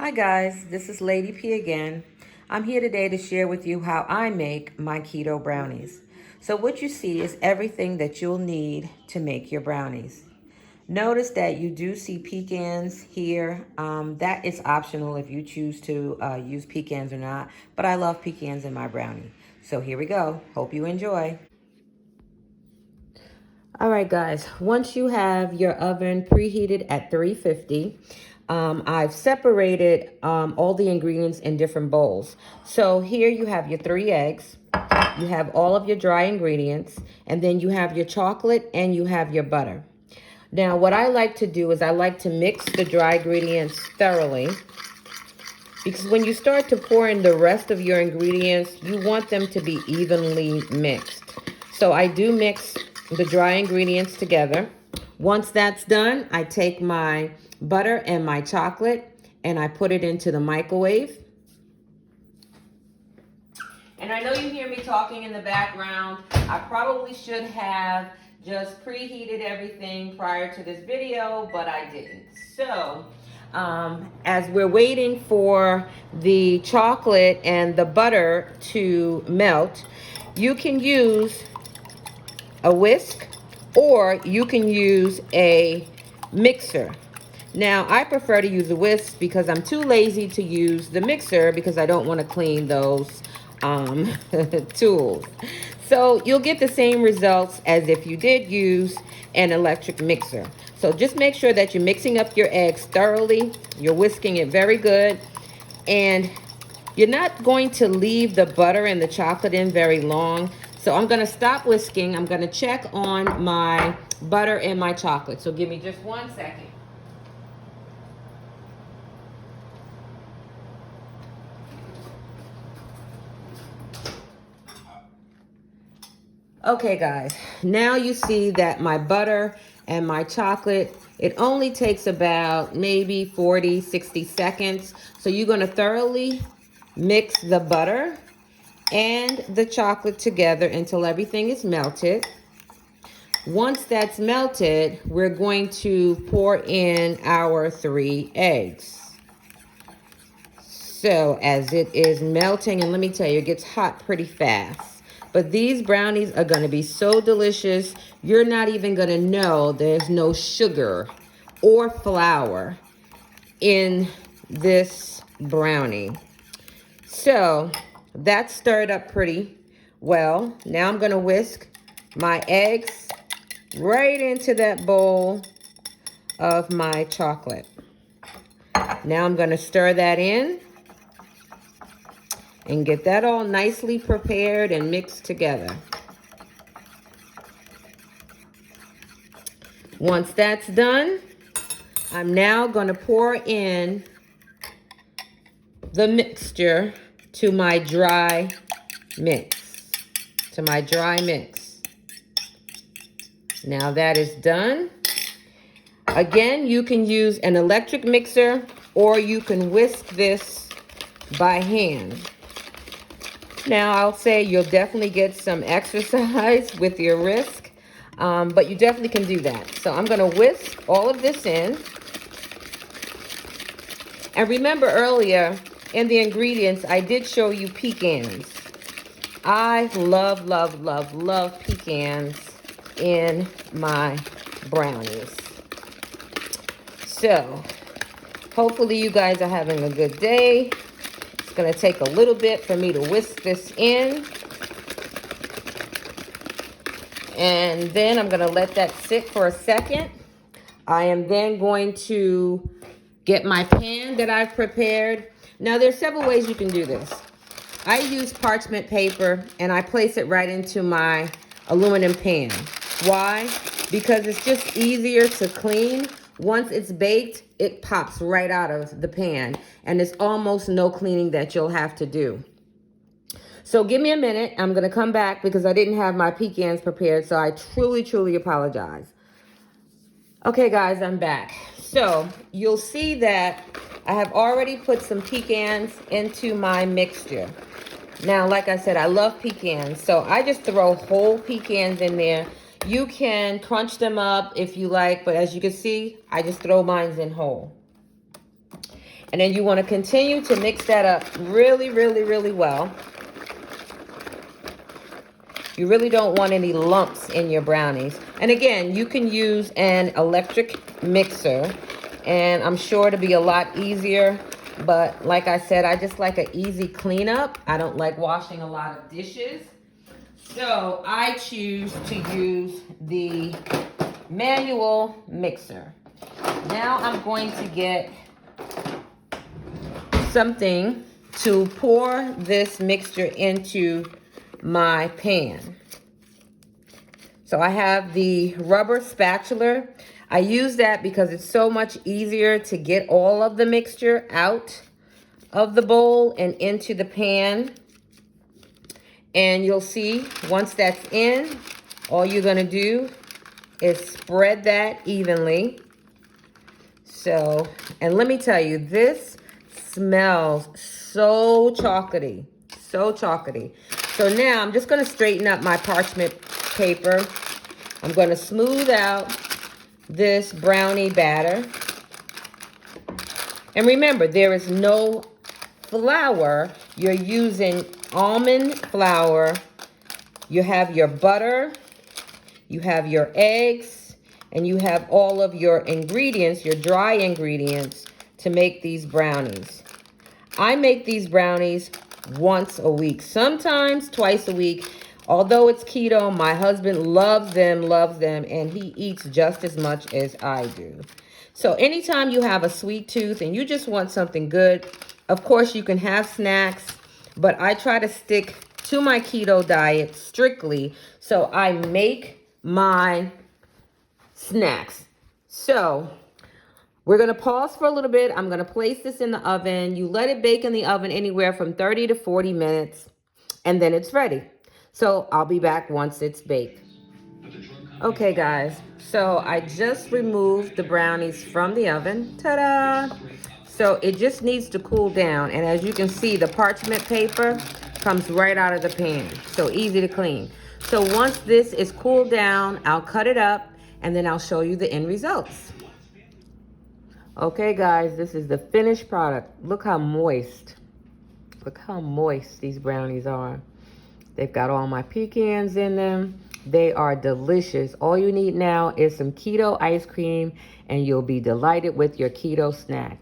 Hi guys, this is Lady P again. I'm here today to share with you how I make my keto brownies. So what you see is everything that you'll need to make your brownies. Notice that you do see pecans here. That is optional if you choose to use pecans or not, but I love pecans in my brownie. So here we go. Hope you enjoy. All right, guys, once you have your oven preheated at 350, I've separated all the ingredients in different bowls. So here you have your 3 eggs, you have all of your dry ingredients, and then you have your chocolate and you have your butter. Now, what I like to do is I like to mix the dry ingredients thoroughly, because when you start to pour in the rest of your ingredients, you want them to be evenly mixed. So I do mix the dry ingredients together. Once that's done, I take my butter and my chocolate and I put it into the microwave. And I know you hear me talking in the background. I probably should have just preheated everything prior to this video, but I didn't. So as we're waiting for the chocolate and the butter to melt, you can use a whisk or you can use a mixer. Now, I prefer to use a whisk because I'm too lazy to use the mixer because I don't want to clean those tools. So you'll get the same results as if you did use an electric mixer. So just make sure that you're mixing up your eggs thoroughly. You're whisking it very good. And you're not going to leave the butter and the chocolate in very long. So I'm going to stop whisking. I'm going to check on my butter and my chocolate. So give me just 1 second. Okay, guys, now you see that my butter and my chocolate, it only takes about maybe 40, 60 seconds. So you're going to thoroughly mix the butter and the chocolate together until everything is melted. Once that's melted, we're going to pour in our 3 eggs. So as it is melting, and let me tell you, it gets hot pretty fast. But these brownies are going to be so delicious, you're not even going to know there's no sugar or flour in this brownie. So that's stirred up pretty well. Now I'm going to whisk my eggs right into that bowl of my chocolate. Now I'm going to stir that in and get that all nicely prepared and mixed together. Once that's done, I'm now going to pour in the mixture to my dry mix. Now that is done. Again, you can use an electric mixer or you can whisk this by hand. Now, I'll say you'll definitely get some exercise with your wrist, but you definitely can do that. So I'm going to whisk all of this in. And remember earlier in the ingredients, I did show you pecans. I love, love, love, love pecans in my brownies. So hopefully you guys are having a good day. It's going to take a little bit for me to whisk this in. And then I'm going to let that sit for a second. I am then going to get my pan that I've prepared. Now, there's several ways you can do this. I use parchment paper and I place it right into my aluminum pan. Why? Because it's just easier to clean. Once it's baked, it pops right out of the pan and there's almost no cleaning that you'll have to do. So give me a minute. I'm going to come back because I didn't have my pecans prepared, so I truly, truly apologize. Okay, guys, I'm back. So you'll see that I have already put some pecans into my mixture. Now, like I said, I love pecans, so I just throw whole pecans in there. You can crunch them up if you like, but as you can see, I just throw mine in whole. And then you want to continue to mix that up really, really, really well. You really don't want any lumps in your brownies. And again, you can use an electric mixer, and I'm sure it'll be a lot easier. But like I said, I just like an easy cleanup. I don't like washing a lot of dishes. So I choose to use the manual mixer. Now I'm going to get something to pour this mixture into my pan. So I have the rubber spatula. I use that because it's so much easier to get all of the mixture out of the bowl and into the pan. And you'll see once that's in, all you're gonna do is spread that evenly. So, and let me tell you, this smells so chocolatey, so chocolatey. So now I'm just gonna straighten up my parchment paper. I'm gonna smooth out this brownie batter. And remember, there is no flour. You're using almond flour. You have your butter, you have your eggs, and you have all of your ingredients, your dry ingredients, to make these brownies. I make these brownies once a week, sometimes twice a week. Although it's keto, my husband loves them, and he eats just as much as I do. So anytime you have a sweet tooth and you just want something good, of course you can have snacks, but I try to stick to my keto diet strictly, so I make my snacks. So we're going to pause for a little bit. I'm going to place this in the oven. You let it bake in the oven anywhere from 30 to 40 minutes, and then it's ready. So I'll be back once it's baked. Okay, guys. So I just removed the brownies from the oven. Ta-da! So it just needs to cool down. And as you can see, the parchment paper comes right out of the pan. So easy to clean. So once this is cooled down, I'll cut it up and then I'll show you the end results. Okay, guys, this is the finished product. Look how moist. Look how moist these brownies are. They've got all my pecans in them. They are delicious. All you need now is some keto ice cream and you'll be delighted with your keto snack.